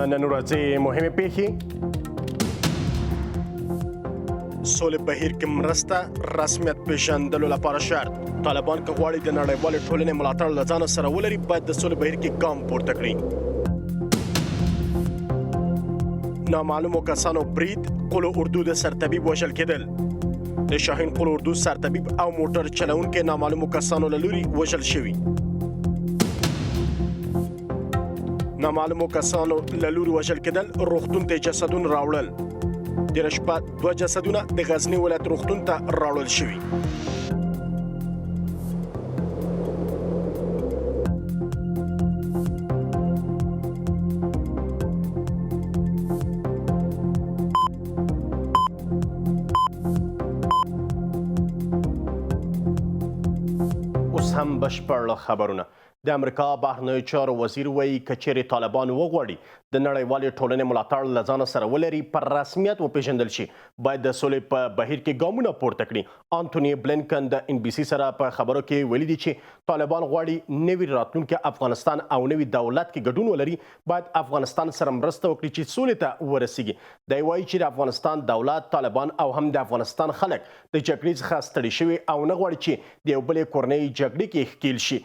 نن ورځې مهمې پیښې سولې بهیر کې مرسته رسمیت پیژندلو لپاره شرط طالبان که غواړي د نړیوالې ټولنې ملاتړ له ځانه سره ولري باید د سولې بهیر کې ګام پورته کړي نامعلومو کسانو برید قلو اردو د سرطبیب وژل کېدل د شاهین قلو اردو سرطبیب او موټر چلونکي نامعلومو کسانو له لوري وژل شوي نامعلومو کسانو له لوري وژل کېدل روغتون ته جسدونه راوړل د شپه 2 جسدونه د غزنی ولایت روغتون ته راوړل شوي اوس هم بشپړ خبرونه د امریکا بهرنیو چارو وزیر وایي که چیرې طالبان وغواړي د نړیوالې ټولنې ملاتړ له ځانه سره ولري په رسمیت وپېژندل شي باید د سولې په بهیر کې ګامونه پورته کړي انټوني بلینکن د ان بي سي سره په خبرو کې ویلي دي چې طالبان غواړي نوي راتلونکي افغانستان او نوي دولت کې ګډون ولري باید افغانستان سره مرسته وکړي چې سولې ته ورسیږي دی وایي چې د افغانستان دولت طالبان او هم د افغانستان خلک د جګړې څخه ستړي شوي او نه غواړي چې د یو بلې کورنۍ جګړې کې ښکیل شي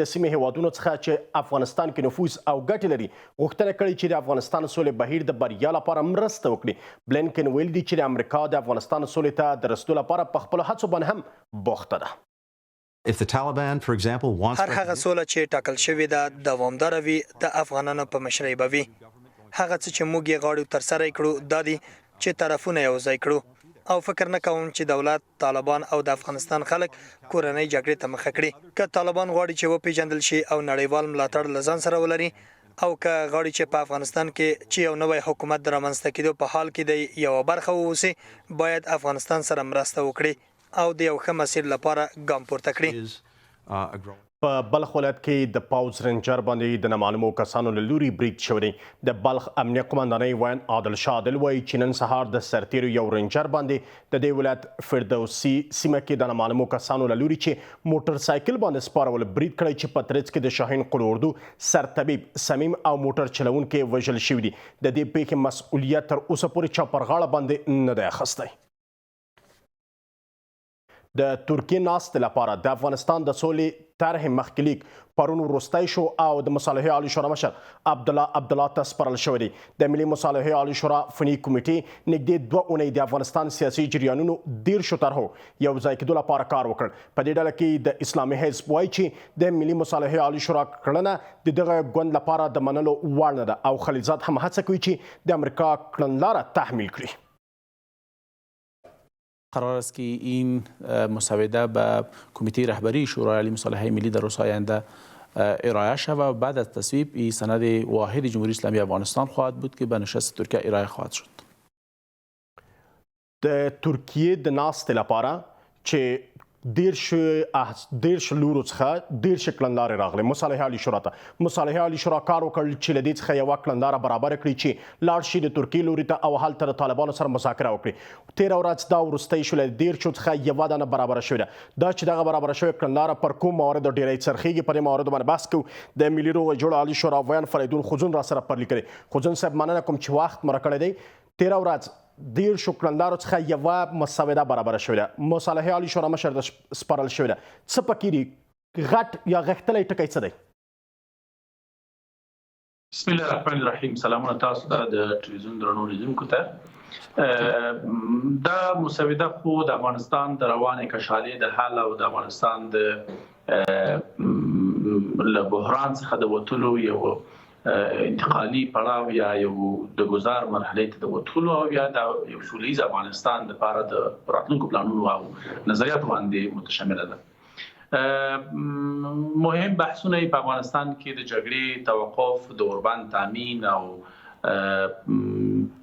د سیمې هیوادونو څخه چې افغانستان کې نفوذ او ګټې لري غوښتنه کړې چې د افغانستان سولې بهیر د بریا لپاره مرسته وکړي بلینکن ویل دي چې د امریکا د افغانستان سولې ته د رسیدو لپاره په خپلو هڅو باندې هم بوخته ده If the Taliban, for example, wants هر هغه سوله چې ټاکل شوې ده دوامداره وي د افغانانو په مشرۍ به وي هغه څه چې موږ یې غواړو ترسره کړو دا دي چې طرفونه یو ځای کړو او فکر نه کوم چې دولت طالبان او د افغانستان خلک کورنۍ جګړې ته مخه کړي که طالبان غواړي چې وپېژندل شي او نړیوال ملاتړ له ځان سره ولري او که غواړي چې په افغانستان کې چې یو نوی حکومت د رامنځته کېدو په حال کې دی یو برخه واوسي باید افغانستان سره مرسته وکړي او د یو ښه مسیر لپاره ګام پورته کړي په بلخ ولایت کې د پاوز رنجر باندې د نامعلومو کسانو له لوري برید شوی دی د بلخ امنیه قمندانۍ ویان عادل شاه عادل وایي چې نن سهار د سرتیرو یو رنجر باندې د دې ولایت فردوسي سیمه کې د نامعلومو کسانو له لوري چې موټر سایکل باندې سپارول برید کړی چې په ترڅ کې د شاهین قلو اردو سرطبیب سمیم او موټر چلونکي وژل شوي دي د دې پیښې مسؤلیت تر اوسه پورې چا پر غاړه باندې نه دی اخیستی د ترکیې ناستې لپاره د افغانستان د سولې طرحې مخکې پرون وروستی شو او د مصالحې عالی شورا مشر عبدالله ته سپارل شوی دی د ملي مصالحې عالی شورا فني کمیټې نږدې 2 اونۍ د افغانستان سیاسي جریانونو 13 طرحو یو ځای کېدو لپاره کار وکړ په دې ډله کې د اسلامي حزب وایي چې د ملي مصالحې عالی شورا کړنه د دغه ګوند لپاره د منلو وړ نه ده او خلیلزاد هم هڅه کوي چې د امریکا کړنلاره تحمیل کړي قرار است که این مسوده به کمیته رهبری شورای عالی مصالحه ملی در روزهای آینده ارائه شود و بعد از تصویب این سند واحد جمهوری اسلامی افغانستان خواهد بود که به نشست ترکیه ارائه خواهد شد. د ترکیې د ناستې لپاره چې 13 لورو څخه 13 کړنلارې راغلي مصالحه عالی شورا ته مصالحه عالی شورا کار وکړ چې له دې څخه یوه کړنلاره برابره کړي چې لاړ شي د ترکیې لوري ته او هلته د طالبانو سره مذاکره وکړي 13 ورځ دا وروستی شو له 13 څخه یوه دانه برابره شوې ده دا چې دغه برابره شوې کړنلاره پر کوم موارد ډېری څرخیږي په دې مواردو باندې بحث کوو د ملي روغې جوړ عالی شورا ویان فریدون خزون را سره پرلي کړی خزون صاحب مننه کوم چې وخت مره کړی دی 13 ورځ 13 کړنلارو څخه یوه مسوده برابره شوې ده مصالحې عالی شورا مشر ته سپارل شوې ده څه پکې دي غټ یا غښتلی ټکی څه دی بسم الله الرحمن الرحیم سلامونه تاسو ته د ټلویزیون درنو لیدونکو ته دا مسوده خو د افغانستان د روانې کشالې د حل او د افغانستان د له بحران څخه د وتلو یو انتقالي پړاو یا یو د گزار مرحلې ته د وتلو او یا د یو سولیز افغانستان لپاره د راتلونکو پلانونو او نظریاتو باندې متشامله ده مهم بحثونه په افغانستان کې د جګړې توقف د اوربند تامین او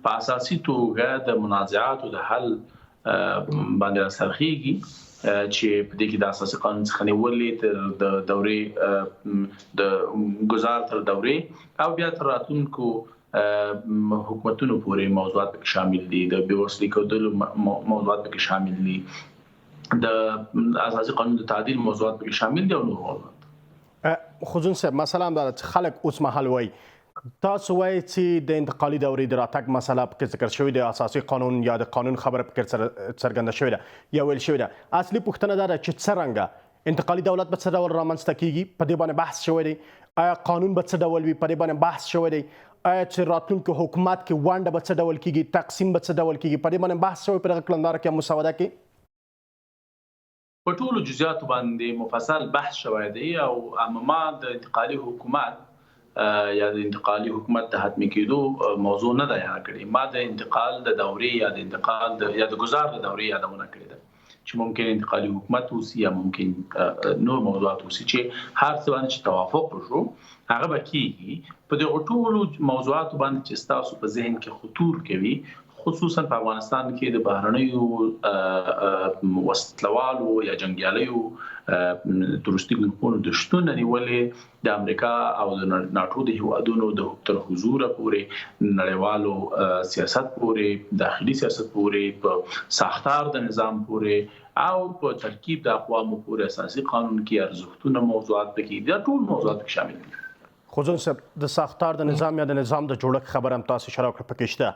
په اساسي توګه د منازعاتو د حل باندې سرخیږي چې په دې کې د اساسي قانون څخه نیولې تر د دورې د گزار تر دورې او بیا تر راتلونکو حکومتونو پورې موضوعات پکې شامل دي د بېوسلې کېدلو موضوعات پکې شامل دي د اساسي قانون د تعدیل موضوعات پکې شامل دي او نور موضوعات خزون صاحب مثلا دا خلک اوس مهال وایي تاسو وایي چې د انتقالي دورې د راتګ مسله پکې ذکر شوې ده، اساسي قانون یا د قانون خبره پکې څرګنده شوې ده یا ویل شوې ده. اصلي پوښتنه دا ده چې څرنګه انتقالي دولت به څه ډول رامنځته کیږي، په دې باندې بحث شوی دی. آیا قانون به څه ډول وي، په دې باندې بحث شوی دی. آیا چې راتلونکي حکومت کې ونډه به څه ډول کیږي، تقسیم به څه ډول کیږي، په دې باندې بحث شوی په دغه کړنلاره کې مسوده کې. په ټولو جزئیاتو باندې مفصل بحث شوی دی او عموما د انتقالي حکومت یا د انتقالي حکومت د حتمي کېدو موضوع نه ده یاد کړې. ما د انتقال د دورې یا د انتقال یا د گزار د دورې یادونه کړې ده چې ممکن انتقالي حکومت اوسي یا ممکن نور موضوعات اوسي چې هر څه باندې چې توافق وشو هغه به کېږي. په دغه ټولو موضوعاتو باندې چې ستاسو په ذهن کې خطور کوي، خصوصا په افغانستان کې د بهرنیو وسلوالو یا جنګیالیو تروریستي ګروپونو د شتون نیولې د امریکا او د ناټو د هیوادونو د تر حضور پورې نړیوالو سیاست پورې، داخلي سیاست پورې، په ساختار د نظام پورې او په ترکیب د اقوامو پورې، اساسي قانون کې ارزښتونه موضوعات پکې دا ټول موضوعات شامل دي. خو ځون صاحب د ساختار د نظام یا د نظام د جوړښت خبره هم تاسو اشاره وکړه پکې شته.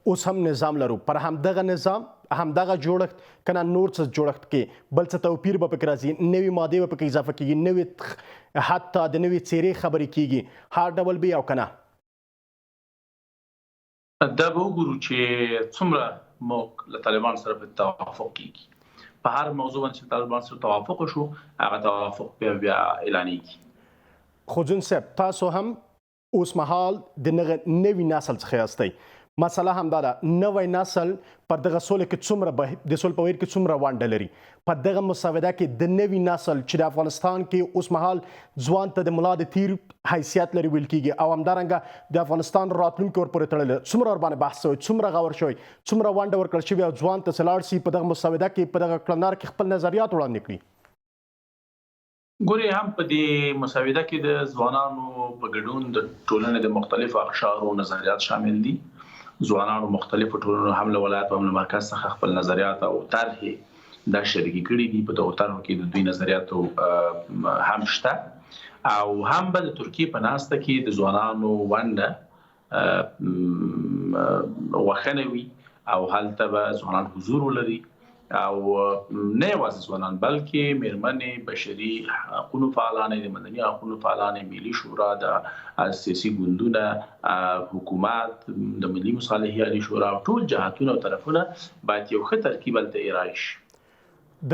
اوس هم نظام لرو، پر همدغه نظام همدغه جوړښت کنه نور څه جوړښت کې بل څه توپیر به پکې راځي، نوې مادې به پکې اضافه کیږي، نوې حتی د نوې څیرې خبرې کیږي، هر ډول به او کنه. دا به وګورو چې څومره موږ له طالبان سره په توافق کیږي. په هر موضوع باندې طالبان سره توافق وشو هغه توافق بیا اعلانېږي. خو ځون صاحب تاسو هم اوس مهال د نوي نسل څخه یاستئ. مسله هم دا ده نوی نسل پر دغه سوله کې څومره د سول په ویر کې څومره ونډه لري. په دغه مسوده کې د نوي نسل چې د افغانستان کې اوس مهال ځوان ته د ملا د تیر حیثیت لري ویل کېږي او همدارنګه د افغانستان راتلونکي ورپورې تړلی، څومره ورباندې بحث شوی، څومره غور شوی، څومره ونډه ورکړل شوې او ځوان ته چې لاړ شي په دغه مسوده کې په دغه کړنلاره کې خپل نظریات وړاندې کړي. ګوري هم په دې مسوده کې د ځوانانو په ګډون د ټولنې د مختلفو اقشارو نظریات شامل دي. ځوانانو مختلفو ټولنو هم له ولایت او له مرکز څخه خپل نظریات او طرحې دا شریکي کړي دي. په دغو طرحو کې د دوی نظریاتو هم شته او هم به د ترکیې په ناسته کې د ځوانانو ونډه غوښنه وي او هلته به ځوانان حضور ولري او نه یوازې ځوانان بلکې میرمنې، بشري حقوقو فعالانې، د مدني حقوقو فعالانې، ملي شورا، د سیاسي ګوندونه، حکومت، د ملي مصالحې عالي شورا، ټول جهاتونه او طرفونه باید یو ښه ترکیب هلته ارائه شي.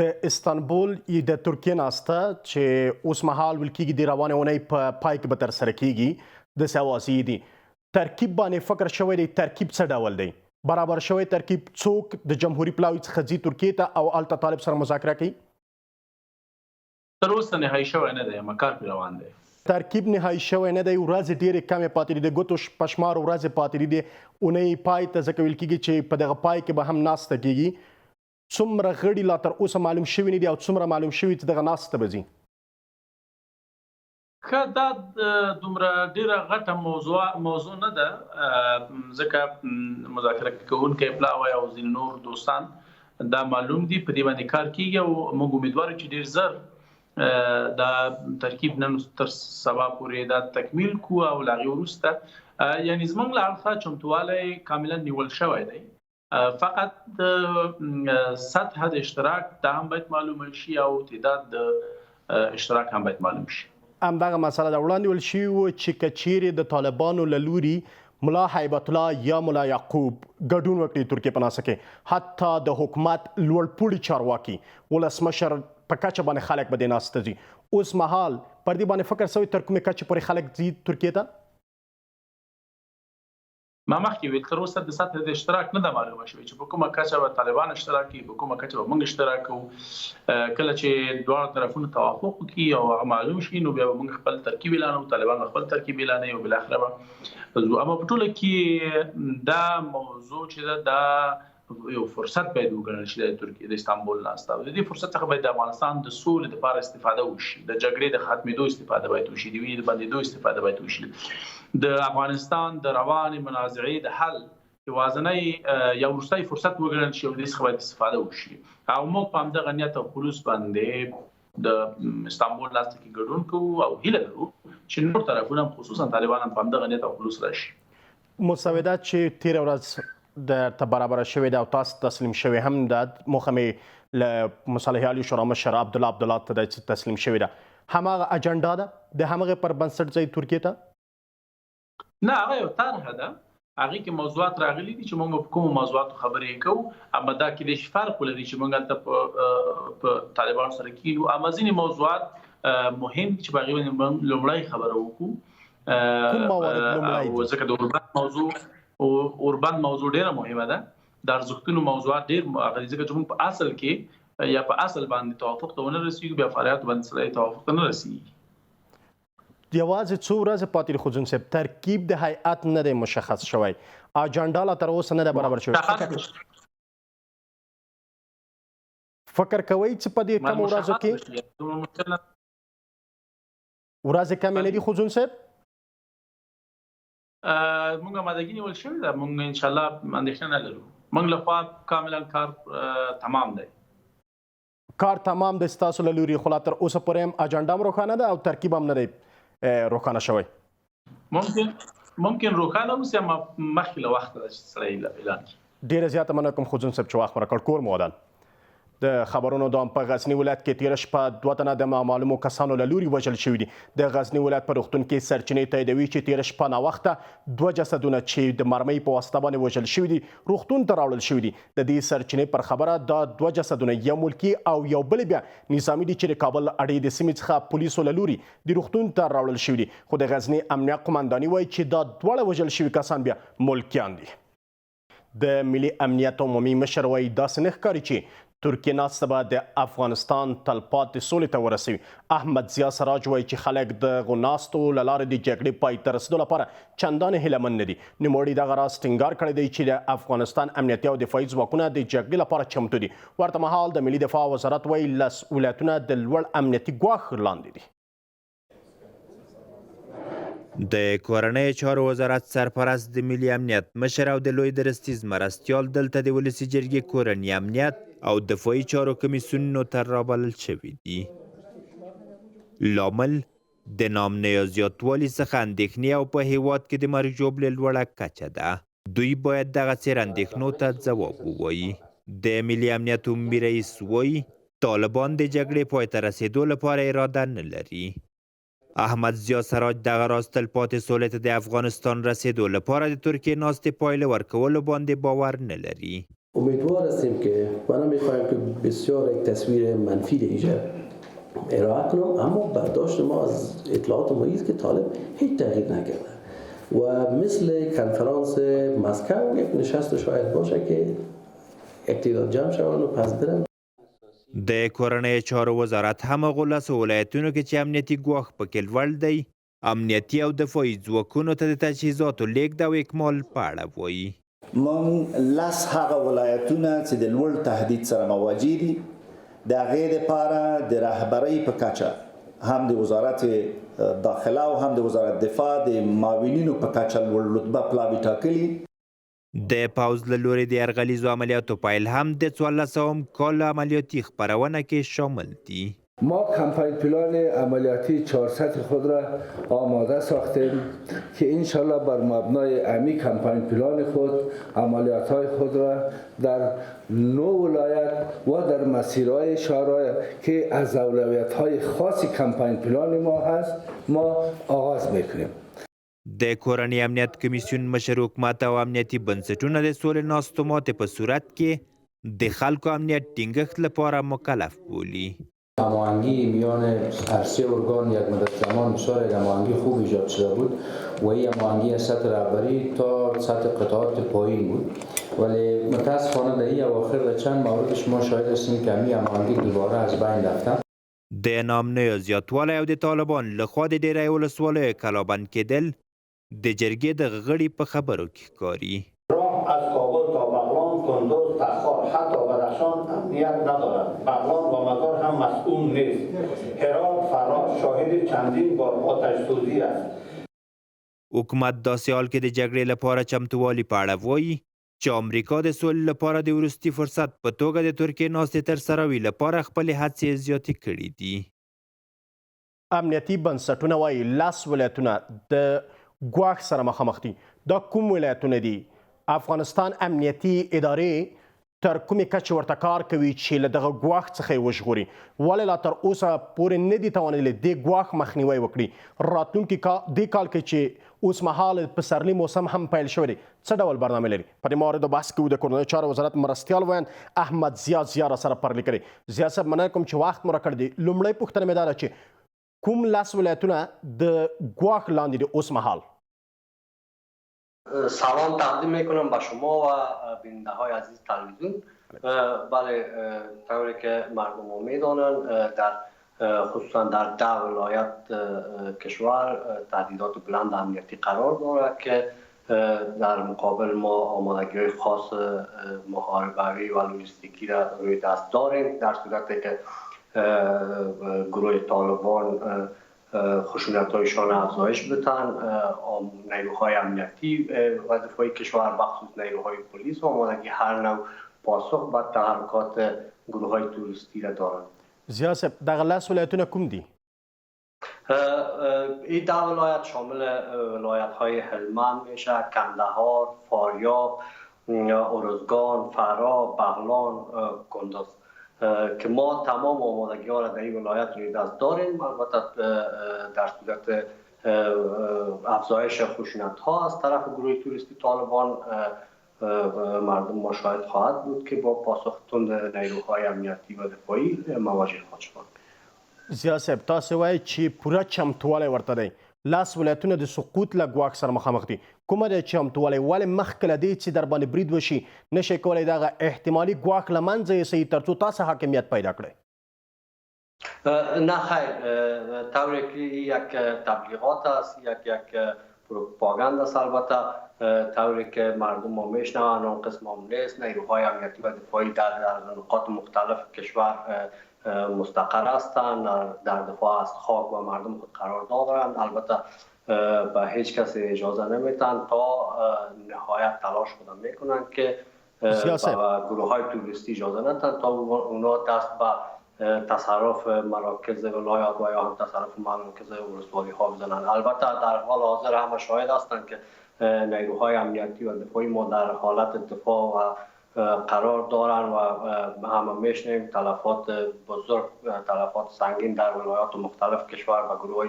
د استانبول د ترکیې ناسته چې اوس مهال ویل کېږي د روانې اونۍ په پای کې به ترسره کېږي د سواسي دي، ترکیب باندې فکر شوی دی. ترکیب څه ډول دی؟ برابر شوی ترکیب څوک د جمهوریت پلاوي څخه ځي ترکیې ته او هلته طالب سره مذاکره کوي؟ تر اوسه نهایي شوی نه دی، کار پرې روان دی. ترکیب نهایي شوی نه دی، ورځې ډېرې کمې پاتې دي، د ګوتو په شمار ورځې پاتې دي، اونۍ پای ته ځکه ویل کېږي چې په دغه پای کې به هم ناسته کېږي. څومره غړي لا تر اوسه معلوم شوي نه دي او څومره معلوم شوي چې دغه ناسته به ځي؟ دا دومره ډیره غټه موضوع نه ده، ځکه مذاکره کوونکی پلاوی او ځینې نور دوستان دا معلوم دي، په دې باندې کار کیږي او موږ امیدوار چې ډیر زر دا ترکیب نن تر سبا پورې دا تکمیل کو او لا غي ورسته یعنی زمونږ له اړخه چمتوالی کاملا نیول شوی دی. فقط سطح د اشتراک دا هم باید معلوم شي او تعداد د اشتراک هم باید معلوم شي. همدغه مسله د وړاندې ویل شوي وو چې که چیرې د طالبانو له لوري ملا هیبت الله یا ملا یعقوب ګډون وکړي ترکیې په ناسته کې، حتی د حکومت لوړپوړي چارواکي ولسمشر په کچه باندې خلک به دې ناسته ځي، اوس مهال پر دې باندې فکر شوی تر کومې کچې پورې خلک ځي ترکیې ته؟ ما مخکې ویل تر اوسه د سطح د اشتراک نه ده معلومه شوې چې په کومه کچه به طالبان اشتراک کوي، په کومه کچه به موږ اشتراک کوو. کله چې دواړه طرفونه توافق وکړي او هغه معلوم شي نو بیا به موږ خپل ترکیب اعلانوو، طالبان به خپل ترکیب اعلانوي او بالاخره به اما په ټوله کې دا موضوع چې دا یو فرصت باید وګڼل شي د ترکیې د استانبول ناسته، د دې فرصت څخه باید د افغانستان د سولې لپاره استفاده وشي، د جګړې د ختمېدو استفاده باید وشي، د وینې د بندېدو استفاده باید وشي، د افغانستان د روانې منازعې د حل یوازینی یا وروستی فرصت وګڼل شي او د دې څخه باید استفاده وشي او موږ په همدغه نیت او خلوص باندې د استانبول لاسته کې ګډون کوو او هیله لرو چې نور طرفونه خصوصا طالبان هم په همدغه نیت او خلوص راشي. مسودات چې تیر ورځ د برابر شوې ده او تاسو تسلیم شوی هم د موخه مې له مصالحه عالی شورا مشر عبدالله ته تسلیم شوی ده، هماغه اجنډا ده د همغه پر بنسټ ځای ترکیه ته نه هغه یو طرحه ده، هغه کې موضوعات راغلي دي چې موږ په کوم موضوعاتو خبرې کوو، اما دا کې د فرق ولري چې موږ ته په طالبان سره کېږو. اما ځینې موضوعات مهم دي چې باغې باندې لومړی خبره وکړو. کوم موارد لومړی دي؟ ځکه د اوربان موضوع ډیره مهمه ده، د ارزښتونو موضوعات ډیر هغه ځکه چې موږ په اصل کې یا په اصل باندې توافق ته ونه رسیږو، بیا فعالیت باندې سره توافق ته نه رسیږي. یوازې څو ورځې پاتې خو ځون صاحب ترکیب د هیئت نه دی مشخص شوی، اجنډا لا تر اوسه نه ده برابر شوی. فکر کوئ چې په دې کم ورځو کې ورځې کمې نه دي خو ځون صاحب؟ مونږه مادګي نیول شوې ده، مونږ ان شاء الله اندېښنه نه لرو، مونږ لخوا کاملا کار تمام دی. کار تمام دی ستاسو له لوري، خو لا تر اوسه پورې هم اجنډا هم روښانه ده او ترکیب هم نه دی روښانه شوی. ممکن روښانه اوسي اما مخکې له وخته ده چې سړی اعلان کړي. ډېره زیاته مننه کوم خو ځون صاحب چې وخت ورکړ. کور مو ودان. د خبرونو دوام په غزنی ولایت کې تیره شپه 2 تنه د نامعلومو کسانو له لوري وژل شوي دي. د غزنی ولایت په روغتون کې سرچینې تاییدوي چې تیره شپه ناوخته 2 جسدونه چې د مرمۍ په واسطه باندې وژل شوي دي روغتون ته راوړل شوي دي. د دې سرچینې پر خبره دا 2 جسدونه یو ملکي او یو بل بیا نظامي دي چې د کابل اډې د سیمې څخه پولیسو له لوري د روغتون ته راوړل شوي دي، خو د غزنی امنیه قمنداني وایي چې دا دواړه وژل شوي کسان بیا ملکیان دي. د ملي امنیت عمومي مشر وایي داسې نه ښکاري چې ترکیه ناسته به د افغانستان تلپاتې سولې ته ورسوي. احمد ضیا سراج وایي چې خلک دغو ناستو له لارې د جګړې پای ته رسېدو لپاره چندانې هیله مند نه دي. نوموړي دغه راز ټینګار کړی دی چې د افغانستان امنیتي او دفاعي ځواکونه د جګړې لپاره چمتو دي. ورته مهال د ملي دفاع وزارت وایي لس ولایتونه د لوړ امنیتي ګواښ لاندې دي. د کورنۍ چارو وزارت سرپرست د ملي امنیت مشر او د لوی درستیز مرستیال دلته د ولسي جرګې کورنۍ امنیت او دفاعي چارو کمیسیونونو ته رابلل شوي دي. لامل د نامنیو زیاتوالي څخه اندېښنې او په هیواد کې د مرګ ژوبلې لوړه کچه ده. دوی باید دغه څېر اندېښنو ته ځواب ووایي. د ملي امنیت عمومي رئیس وایي طالبان د جګړې پای ته رسېدو لپاره اراده نه لري. احمد ضیا سراج دغه راز تلپاتې سولې ته د افغانستان رسېدو لپاره د ترکیه ناستې پایله ورکولو باندې باور نه لري. امیدوار هستیم که ما نمیخوایم که بسیار یک تصویر منفی اینجا ارائه کنم، اما برداشت ما از اطلاعات ما است که طالب هیچ تغییر نکرده و مثل کنفرانس مسکو یک نشست شاید باشه که اقتدار جمع شوند و پس برن. د کورنۍ چارو وزارت همغو لسو ولایتونو کې چې امنیتي ګواښ پکې لوړ دی امنیتي او دفاعي ځواکونو ته د تجهیزاتو لیږد او اکمال په اړه وایي. موږ لس هغه ولایتونه چې د لوړ تهدید سره مواجه دي د هغې دپاره د رهبرۍ په کچه هم د وزارت داخله او هم د وزارت دفاع د معاونینو په کچه لوړ رتبه پلاوي ټاکلي. د پوځ له لوري د یرغلیزو عملیاتو پیل هم د 14 کال عملیاتي خپرونه کې شامل دي. ما کمپاین پلان عملیاتی 400 خود را آماده ساختیم که انشالله بر مبنای امی کمپاین پلان خود عملیات‌های خود را در 9 ولایت و در مسیرهای شهرهای که از اولویت‌های خاص کمپاین پلان ما هست ما آغاز میکنیم. د کورنۍ امنیت کمیسیون مشر حکومت او امنیتي بنسټونه د سولې ناستو ماتې په صورت کې د خلکو امنیت ټینګښت لپاره مکلف بولي. هماهنگی میان هر سه ارگان یک مدت زمان بسیار یک هماهنگی خوب ایجاد شده بود و این هماهنگی از سطح رهبری تا سطح قطعات پایین بود، ولی متاسفانه در این اواخر در چند موردش ما شاهد هستیم که همین هماهنگی دوباره از بین رفته. د نامنیو زیاتوالی او د طالبان لخوا د ډیری ولسوالیو کلابند کېدل د جرګې د غړي په خبرو کې ښکاري. راه از کابل تا بغلان، کندوز، تخار حتی بدخشان امنیت ندارد. بغلان و مزار هم مسئول نیست. هرات، فرات شاهد چندین بار آتش سوزی است. حکومت داسې حال کې د جګړې لپاره چمتووالي په اړه وایي چې امریکا د سولې لپاره د وروستي فرصت په توګه د ترکیې ناستې تر سروي لپاره خپلې هڅې زیاتې کړې دي. امنیتي بنسټونه وایي 10 ولایتونه د ګواښ سره مخامخ دي. دا کوم ولایتونه دي؟ افغانستان امنیتي ادارې تر کومې کچې ورته کار کوي چې له دغه ګواښ څخه یې وژغوري؟ ولې لا تر اوسه پورې نه دي توانیدلي دې ګواښ مخنیوی وکړي؟ راتلونکي دې کال کې چې اوس مهال پسرلي موسم هم پیل شوی دی، څه ډول برنامه لري؟ په دې موردو بحث کوو د کورنیو چارو وزارت مرستیال ویاند احمد ضیا را سره پرلې کړی. ضیا صاحب مننه کوم چې وخت مو راکړ دی. لومړی پوښتنه مې دا ده چې کوم 10 ولایتونه د ګواښ لاندې دي اوس مهال؟ سلام تقدیم میکنم به شما و بیننده های عزیز تلویزیون. بله، طوری که مردم ها میدانند در خصوصا در 10 ولایت کشور تهدیدات بلند امنیتی قرار دارد که در مقابل ما آمادگی های خاص محاربوی و لوجستیکی را روی دست داریم. در صورتی که گروه طالبان خشونت‌هایشان افزایش بدن، نیروهای امنیتی و دفاعی کشور بخصوص نیروهای پلیس آمادگی هر نوع پاسخ به تحرکات گروه‌های توریستی را دارند. ضیا صاحب دغه 10 ولایتونه کوم دي؟ این 10 ولایت شامل ولایت‌های هلمند میشه، کندهار، فاریاب، ارزگان، فرا، بغلان، کندز که ما تمام آمادگی ها را در این ولایت روی دست داریم. البته در صورت افزایش خشونت ها از طرف گروه توریستی طالبان مردم ما شاهد خواهد بود که با پاسخ تند نیروهای امنیتی و دفاعی مواجه خواهد شد. ضیا صاحب تاسو وایي چې پوره چمتوالی ورته دی. 10 ولایتونه د سقوط له ګواښ سره مخامخ دي. کومه ده چمتوالی؟ ولې مخکې له دې چې در باندې برید وشي نشئ کولی دغه احتمالي ګواښ له منځه یوسئ ترڅو تاسو حاکمیت پیدا کړئ؟ نه خیر، طوری که یک تبلیغات است، یک پروپاگاند است. البته طوری که مردم ما میشنوند اون قسم هم نیست. نیروهای امنیتی و دفاعی در نقاط مختلف کشور مستقر هستند، در دفاع از خاک و مردم خود قرار دارند. البته به هیچ کسی اجازه نمیتن تا نهایت تلاش خودم میکنن که گروه های توریستی اجازه ندن تا اونا دست به تصرف مراکز ولایات و یا هم تصرف مراکز ولسوالی ها بزنن. البته در حال حاضر همه شاهد هستند که نیروهای امنیتی و دفاعی ما در حالت دفاع و قرار دارن و همه میشنیم تلفات بزرگ، تلفات سنگین در ولایات مختلف کشور و گروه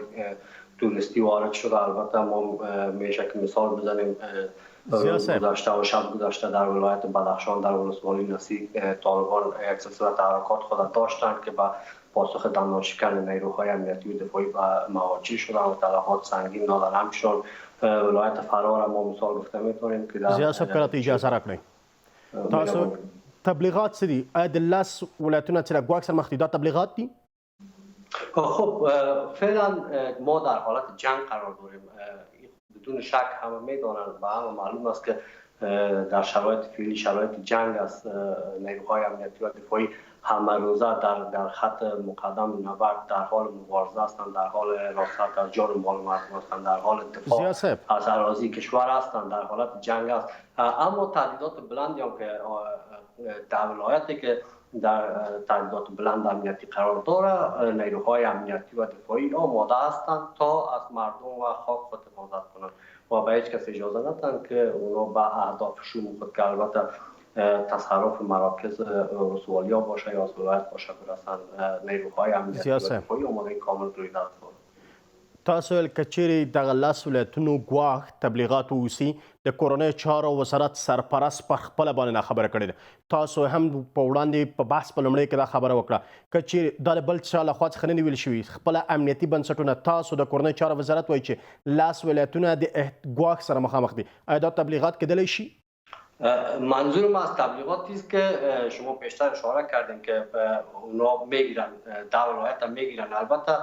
توریستی وارد شده. البته ما میشه که مثال بزنیم گذشته و شب گذشته در ولایت بدخشان در ولسوالی نسیگ طالبان یک سلسله تحرکات خود داشتند که به پاسخ دندانشکن نیروهای امنیتی و دفاعی مواجه شدن و تلفات سنگین نادرهم شد. ولایت فرا را ما مثال گفته میتونیم که در ضیا صاحب کله اجازه راکړئ تاسو تبلیغات څه دي؟ آیا د 10 ولایتونه چې له ګواښ سره مخ دي دا تبلیغات دي؟ خب فعلا ما در حالت جنگ قرار داریم. بدون شک همه میدانند و همه معلوم است که در شرایط فعلی شرایط جنگ است. نیروهای امنیتی و دفاعی همه روزه در خط مقدم نبرد در حال مبارزه هستند، در حال حراست از جان و مال مردم هستند، در حال دفاع از اراضی کشور هستند، در حالت جنگ است. اما تهدیدات بلندی هم که در ولایتی که در تهدیدات بلند امنیتی قرار داره نیروهای امنیتی و دفاعی آماده هستند تا از مردم و خاک خود حفاظت کنند و به هیچ کس اجازه ندن که اونا به اهدافشون خود که البته تصرف مراکز رسوالیا باشه یا از ولایت باشه برسن. نیروهای امنیتی و دفاعی آماده کامل روی دست دارند. تاسو ویل که چیرې دغه 10 ولایتونو ګواښ تبلیغات ووسي د کورنیو چارو وزارت سرپرست په خپله باندې دا خبره کړې ده. تاسو هم په وړاندې په بحث په لومړۍ کې دا خبره وکړه که چیرې دا د بل چا لخوا څخه نه دي ویل شوي خپله امنیتي بنسټونه تاسو د کورنیو چارو وزارت وایي چې 10 ولایتونه د ګواښ سره مخامخ دي. آیا دا تبلیغات کیدلی شي؟ منظورم از تبلیغاتی است که شما پیشتر اشاره کردین که اونا میگیرن، 10 ولایت هم میگیرن. البته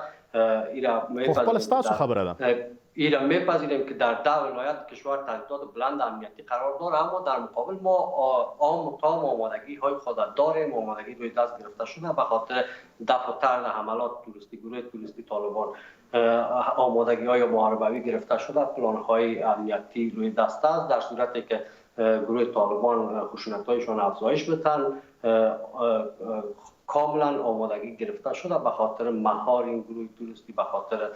ایرا میپذیریم که در 10 ولایت کشور تهدیدات بلند امنیتی قرار داره، اما در مقابل ما تمام آمادگی های خود داریم. آمادگی روی دست گرفته شده به خاطر دفع و طرد حملات توریستی گروه توریستی طالبان. آمادگی های محاربوی گرفته شده، پلان های امنیتی روی دست است. در صورتی که گروه طالبان خشونت‌هایشان افزایش بدن کاملا آمادگی گرفته شده به خاطر مهار این گروه توریستی، به خاطر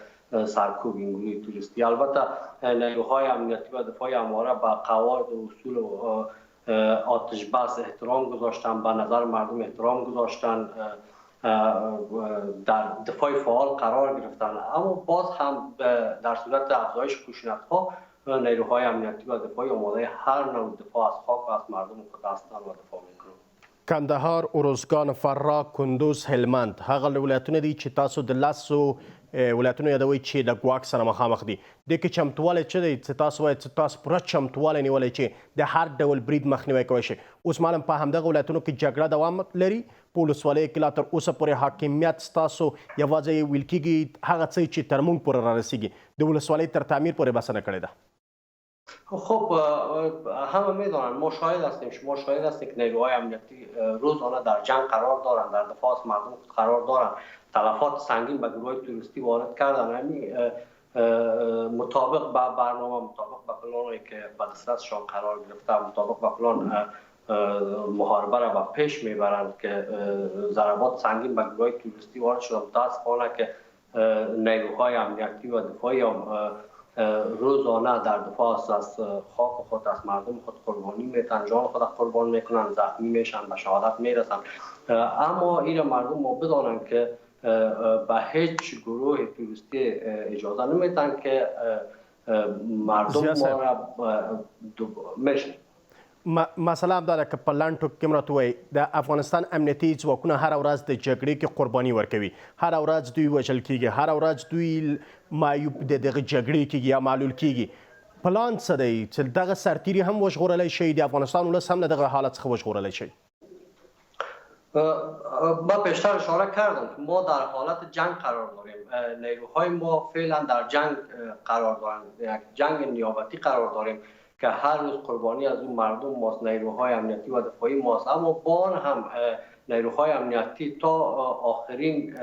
سرکوب این گروه توریستی. البته نیروهای امنیتی و دفاعی همواره به قواعد و اصول و آتش بس احترام گذاشتن، به نظر مردم احترام گذاشتن، در دفاع فعال قرار گرفتن، اما باز هم در صورت افزایش خشونت‌ها نیروهای امنیتی و دفاعی آماده هر نوع دفاع از خاک و از مردم خود هستند و دفاع میکنند. کندهار، ارزګان، فراه، کندوز، هلمند هغه ولایتونه دي چې تاسو د لاسو ولایتونو یادوي چې د ګواښ سره مخامخ دي. د کې چمتوالی څه دی چې تاسو وایئ چې تاسو پوره چمتوالی نیولی چې د هر ډول برید مخنیوی کولی شي؟ اوس معلوم په همدغه ولایتونو کې جګړه دوام لري، په ولسوالیو کې لا تر اوسه پورې حاکمیت ستاسو یوازې ویل کېږي هغه څه چې تر موږ پورې رارسیږي، د ولسوالۍ تر تعمیر پورې بسنه کړې ده. خب همه میدانند، ما شاهد هستیم، شما شاهد هستید که نیروهای امنیتی روزانه در جنگ قرار دارند، در دفاع از مردم خود قرار دارند، تلفات سنگین به گروه توریستی وارد کردن. همین مطابق با برنامه، مطابق با پلانی که به دسترسشان قرار گرفته، مطابق با پلان محاربه را به پیش میبرند که ضربات سنگین به گروه توریستی وارد شده. متاسفانه که نیروهای امنیتی و دفاعی روزانه در دفاع از خاک خود، از مردم خود قربانی میتن، جان خود قربان میکنن، زخمی میشن، به شهادت میرسن. اما این مردم ما بدانند که به هیچ گروه توریستی اجازه نمیتن که مردم ما را میشن. مسئله هم دا ده که په لنډ ټوک کې هم راته ووایي د افغانستان امنیتي ځواکونه هره ورځ د جګړې کې قرباني ورکوي، هره ورځ دوی وژل کېږي، هره ورځ دوی معیوب د دغه جګړې کېږي یا معلول کېږي. پلان څه دی چې دغه سرتیري هم وژغورلی شي، د افغانستان ولس هم له دغه حالت څخه وژغورلی شي؟ من بیشتر اشاره کردم که ما در حالت جنگ قرار داریم، نیروهای ما فعلا در جنگ قرار دارند، یک جنگ نیابتی قرار داریم که هر روز قربانی از اون مردم ماست، نیروهای امنیتی و دفاعی ماست. اما بان هم نیروهای امنیتی تا آخرین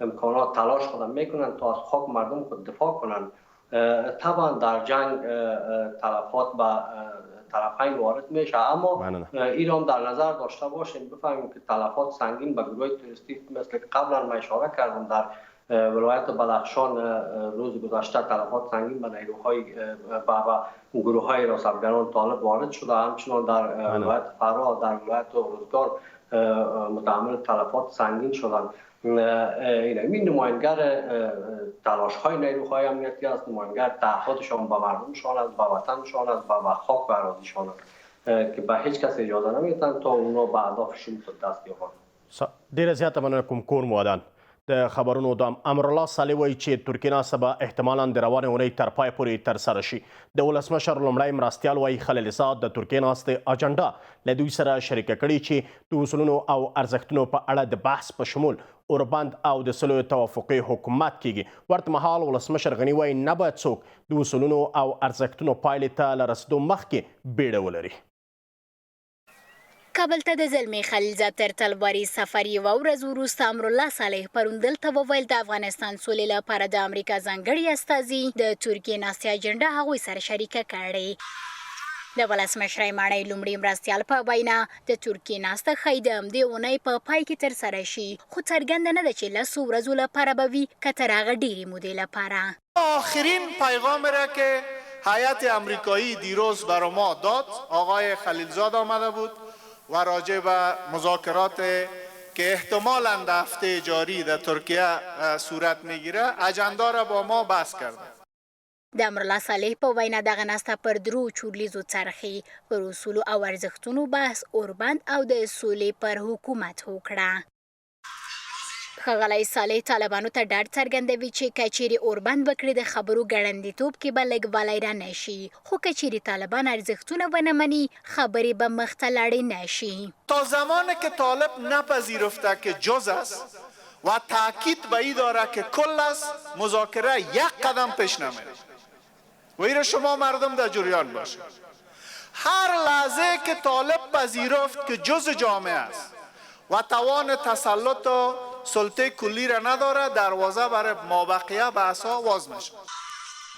امکانات تلاش خودم میکنن تا از خاک مردم خود دفاع کنن. طبعا در جنگ تلفات به طرفین وارد میشه، اما این هم در نظر داشته باشیم، بفهمیم که تلفات سنگین به گروه توریستی مثل که قبلا من اشاره کردم در ولایت بدخشان روز گذشته تلفات سنگین به نیروهای و گروه های راسبگران طالب وارد شده، همچنان در ولایت فراه، در ولایت ارزګان متحمل تلفات سنگین شدن. این نماینگر تلاش های نیروهای امنیتی است، نماینگر تعهدشان به مردمشان است، به وطنشان است، به خاک و اراضیشان است که به هیچ کس اجازه نمیدن تا اونا به اهدافشون دست یابند. ډیره زیاته مننه کوم کور مو ودان. د خبرونو د امرالله صالح وایي چې ترکیې ناسته به احتمالا د روانې اونۍ تر پای پورې ترسره شي. د ولسمشر لومړی مرستیال وایي خلیلزاد د ترکیې ناستې اجنډا له دوی سره شریکه کړې چې د اصولونو او ارزښتونو په اړه د بحث په شمول اوربند او د سلو توافقي حکومت کیږي. ورته مهال ولسمشر غني وایي نه باید څوک د اصولونو او ارزښتونو پایلې ته له رسېدو مخکې بیړه ولري. کابل ته د زلمي خلیلزاد تر تلواري سفر یوه ورځ وروسته امرالله صالح پرون دلته وویل د افغانستان سولې لپاره د امریکا ځانګړي استازي د ترکیې ناستې اجنډا هغوی سره شریکه کړې. د ولسمشرۍ ماڼۍ لومړي مرستیال په وینا د ترکیې ناسته ښایي د همدې اونۍ په پای کې ترسره شي، خو څرګنده نه ده چې لسو ورځو لپاره به وي که تر هغه ډېرې مودې لپاره. آخرین پیغام را که هیئت امریکایی دیروز برای ما داد، آقای خلیلزاد آمده بود و راجع به مذاکرات که احتمالاً در هفته جاری در ترکیه صورت میگیره اجندا را با ما بحث کرده. د امرالله صالح په وینا دغه ناسته پر درو چورلیزو څرخي، پر اصولو او ارزښتونو بحث، اوربند او د سولې پر حکومت وکړه. ښاغلی صالح طالبانو ته ډاډ څرګندوي چې که چیرې اوربند وکړي د خبرو ګړندیتوب کې به لږ والی را نه شي، خو که چیرې طالبان ارزښتونه ونه مني خبرې به مخته لاړې نه شي. تا زمانی که طالب نپذیرفته که جز است و تاکید به این داره که کل است، مذاکره یک قدم پیش نمیره و این شما مردم در جریان باشید. هر لحظه که طالب پذیرفت که جز جامعه است و توان تسلط و سلطه کلی را نداره، دروازه برای مابقیه بحثا باز میشه.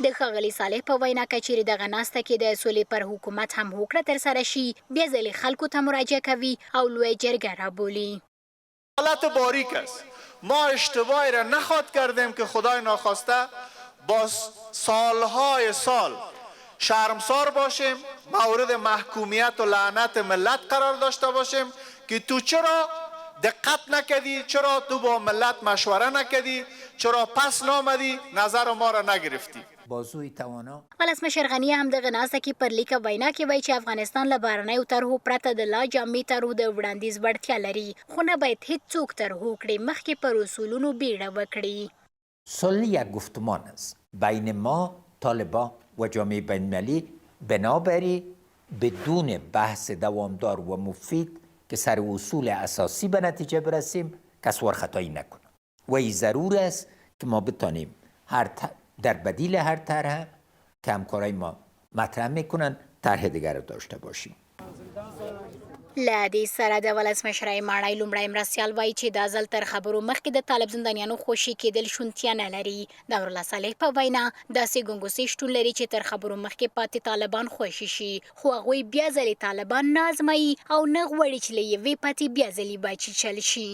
د ښاغلي صالح په وینا که چیرې دغه ناسته کې د سولې پر حکومت هم هوکړه ترسره شي بیا ځلې خلکو ته مراجعه کوي او لوی جرګه رابولي. حالت باریک است. ما اشتباهی را نخواد کردیم که خدای ناخواسته با سالهای سال شرمسار باشیم، مورد محکومیت و لعنت ملت قرار داشته باشیم که تو چرا دقت نکردی، چرا تو با ملت مشوره نکردی، چرا پس نامدی، نظر ما را نگرفتی. بازوی توانا ولسمشر غنی هم دغه ناسته کې پر لیکه وینا کې وایي چې افغانستان له بهرنیو طرحو پرته د لا جامع طرحو د وړاندیز وړتیا لري، خو نه باید هیڅوک طرحو کړي مخکې پر اصولونو بیړه وکړي. صلح یک گفتمان است بین ما طالبان و جامعه بین‌المللی بنابری بدون بحث دوامدار و مفید که سر اصول اساسی به نتیجه برسیم کسوار خطایی نکنه و این ضرور است که ما بتانیم در بدیل هر طرح که همکارای ما مطرح میکنن طرح دیگر رو داشته باشیم. له دې سره د ولسمشرۍ ماڼۍ لومړی مرستیال وایي چې دا ځل تر خبرو مخکې د طالب زندانیانو خوشي کېدل شونتیا نه لري. د الله صالح په وینا داسې ګنګوسې شتون لري چې تر خبرو مخکې پاتې طالبان خوشي شي، خو هغوی بیا ځلې طالبان نه ازمایي او نه غواړي چې له یوې پاتې بیا ځلې باچیچل شي.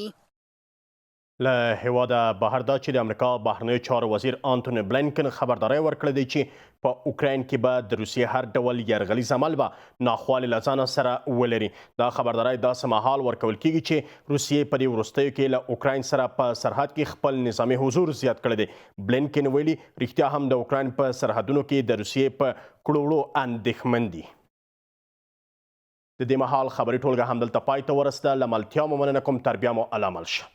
له هیواده بهر دا چې د امریکا بهرنیو چارو وزیر آنتوني بلینکن خبرداری ورکړی دی چې په اوکراین کې به د روسیې هر ډول یرغلیز عمل به ناخوالې له ځانه سره ولري. دا خبرداری داسې مهال ورکول کیږي چې روسیې په دې وروستیو کې له اوکراین سره په سرحد کې خپل نظامي حضور زیات کړی دی. بلینکن ویلي رښتیا هم د اوکراین په سرحدونو کې د روسیې په کړوړو اندېښمن دي. د دې مهال خبري ټولګه همدلته پای ته ورسته. له ملتیا مو مننه کوم، تر بیا مو الله مل شه.